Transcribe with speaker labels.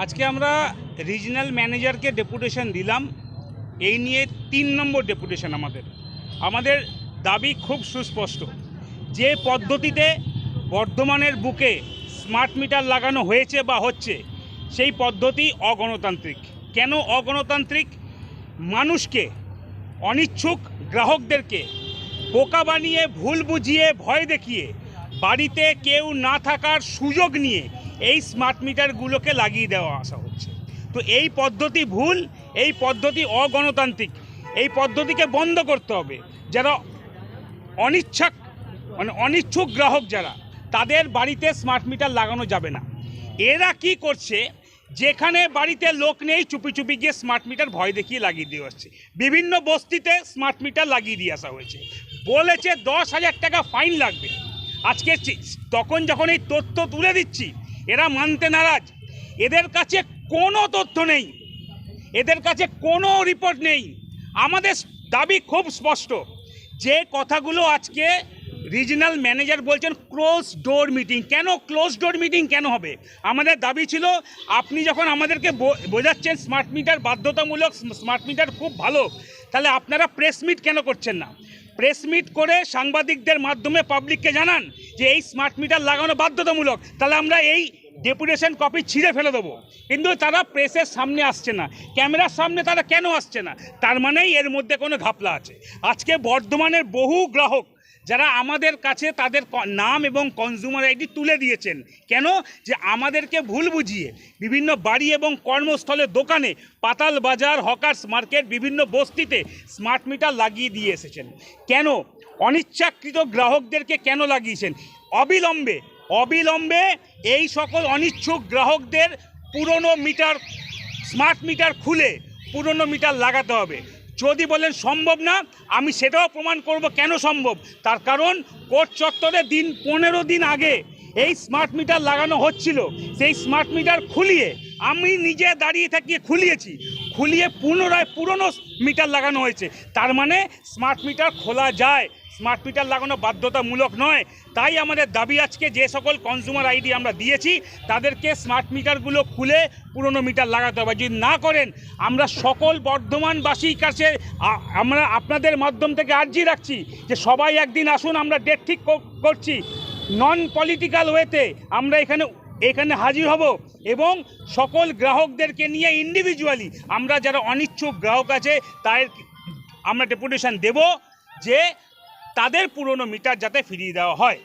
Speaker 1: আজকে আমরা রিজনাল ম্যানেজারকে ডেপুটেশন দিলাম। এই নিয়ে 3 নম্বর ডেপুটেশন। আমাদের দাবি খুব সুস্পষ্ট। যে পদ্ধতিতে বর্ধমানের বুকে স্মার্ট মিটার লাগানো হয়েছে বা হচ্ছে, সেই পদ্ধতি অগণতান্ত্রিক। কেন অগণতান্ত্রিক? মানুষকে, অনিচ্ছুক গ্রাহকদেরকে বোকা বানিয়ে, ভুল বুঝিয়ে, ভয় দেখিয়ে, বাড়িতে কেউ না থাকার সুযোগ নিয়ে এই স্মার্ট মিটারগুলোকে লাগিয়ে দেওয়া আসা হচ্ছে। তো এই পদ্ধতি ভুল, এই পদ্ধতি অগণতান্ত্রিক। এই পদ্ধতিকে বন্ধ করতে হবে। যারা অনিচ্ছুক গ্রাহক, যারা, তাদের বাড়িতে স্মার্ট মিটার লাগানো যাবে না। এরা কি করছে? যেখানে বাড়িতে লোক নেই, চুপি চুপি গিয়ে স্মার্ট মিটার ভয় দেখিয়ে লাগিয়ে দিয়ে আসছে। বিভিন্ন বস্তিতে স্মার্ট মিটার লাগিয়ে দিয়ে আসা হয়েছে। বলেছে 10,000 টাকা ফাইন লাগবে। আজকে যখন এই তথ্য তুলে দিচ্ছি, এরা মানতে নারাজ। এদের কাছে কোনো তথ্য নেই, এদের কাছে কোনো রিপোর্ট নেই। আমাদের দাবি খুব স্পষ্ট। যে কথাগুলো আজকে রিজনাল ম্যানেজার বলছেন ক্লোজ ডোর মিটিং, কেন ক্লোজ ডোর মিটিং কেন হবে? আমাদের দাবি ছিল, আপনি যখন আমাদেরকে বোঝাচ্ছেন স্মার্ট মিটার বাধ্যতামূলক, স্মার্ট মিটার খুব ভালো, তাহলে আপনারা প্রেস মিট কেন করছেন না? প্রেস মিট করে সাংবাদিকদের মাধ্যমে পাবলিককে জানান যে এই স্মার্ট মিটার লাগানো বাধ্যতামূলক, তাহলে আমরা এই ডেপুটেশন কপি ছিঁড়ে ফেলে দেবো। কিন্তু তারা প্রেসের সামনে আসছে না, ক্যামেরার সামনে তারা কেন আসছে না? তার মানেই এর মধ্যে কোনো ঘাপলা আছে। আজকে বর্ধমানের বহু গ্রাহক যারা আমাদের কাছে তাদের নাম এবং কনজিউমার আইডি তুলে দিয়েছেন, কেন? যে আমাদেরকে ভুল বুঝিয়ে বিভিন্ন বাড়ি এবং কর্মস্থলের দোকানে, পাতাল বাজার, হকার্স মার্কেট, বিভিন্ন বস্তিতে স্মার্ট মিটার লাগিয়ে দিয়ে এসেছেন। কেন? অনিচ্ছাকৃত গ্রাহকদেরকে কেন লাগিয়েছেন? অবিলম্বে এই সকল অনিচ্ছুক গ্রাহকদের পুরনো মিটার, স্মার্ট মিটার খুলে পুরনো মিটার লাগাতে হবে। যদি বলেন সম্ভব না, আমি সেটাও প্রমাণ করব কেন সম্ভব। তার কারণ কোর্ট চত্বরে 15 দিন আগে এই স্মার্ট মিটার লাগানো হচ্ছিল। সেই স্মার্ট মিটার খুলিয়ে আমি নিজে দাঁড়িয়ে থাকিয়ে খুলিয়ে পুনরায় পুরনো মিটার লাগানো হয়েছে। তার মানে স্মার্ট মিটার খোলা যায়, স্মার্ট মিটার লাগানো বাধ্যতামূলক নয়। তাই আমাদের দাবি, আজকে যে সকল কনজিউমার আইডি আমরা দিয়েছি, তাদেরকে স্মার্ট মিটারগুলো খুলে পুরনো মিটার লাগাতে হবে। যদি না করেন, আমরা সকল বর্ধমানবাসীর কাছে আমরা আপনাদের মাধ্যম থেকে আর্জি রাখছি যে সবাই একদিন আসুন, আমরা ডেট ঠিক করছি, নন পলিটিক্যাল ওয়েতে আমরা এখানে হাজির হব এবং সকল গ্রাহকদেরকে নিয়ে ইন্ডিভিজুয়ালি আমরা যারা অনিচ্ছুক গ্রাহক আছে তাদের আমরা ডেপুটেশন দেব যে তাদের পুরনো মিটার যাতে ফিরিয়ে দেওয়া হয়।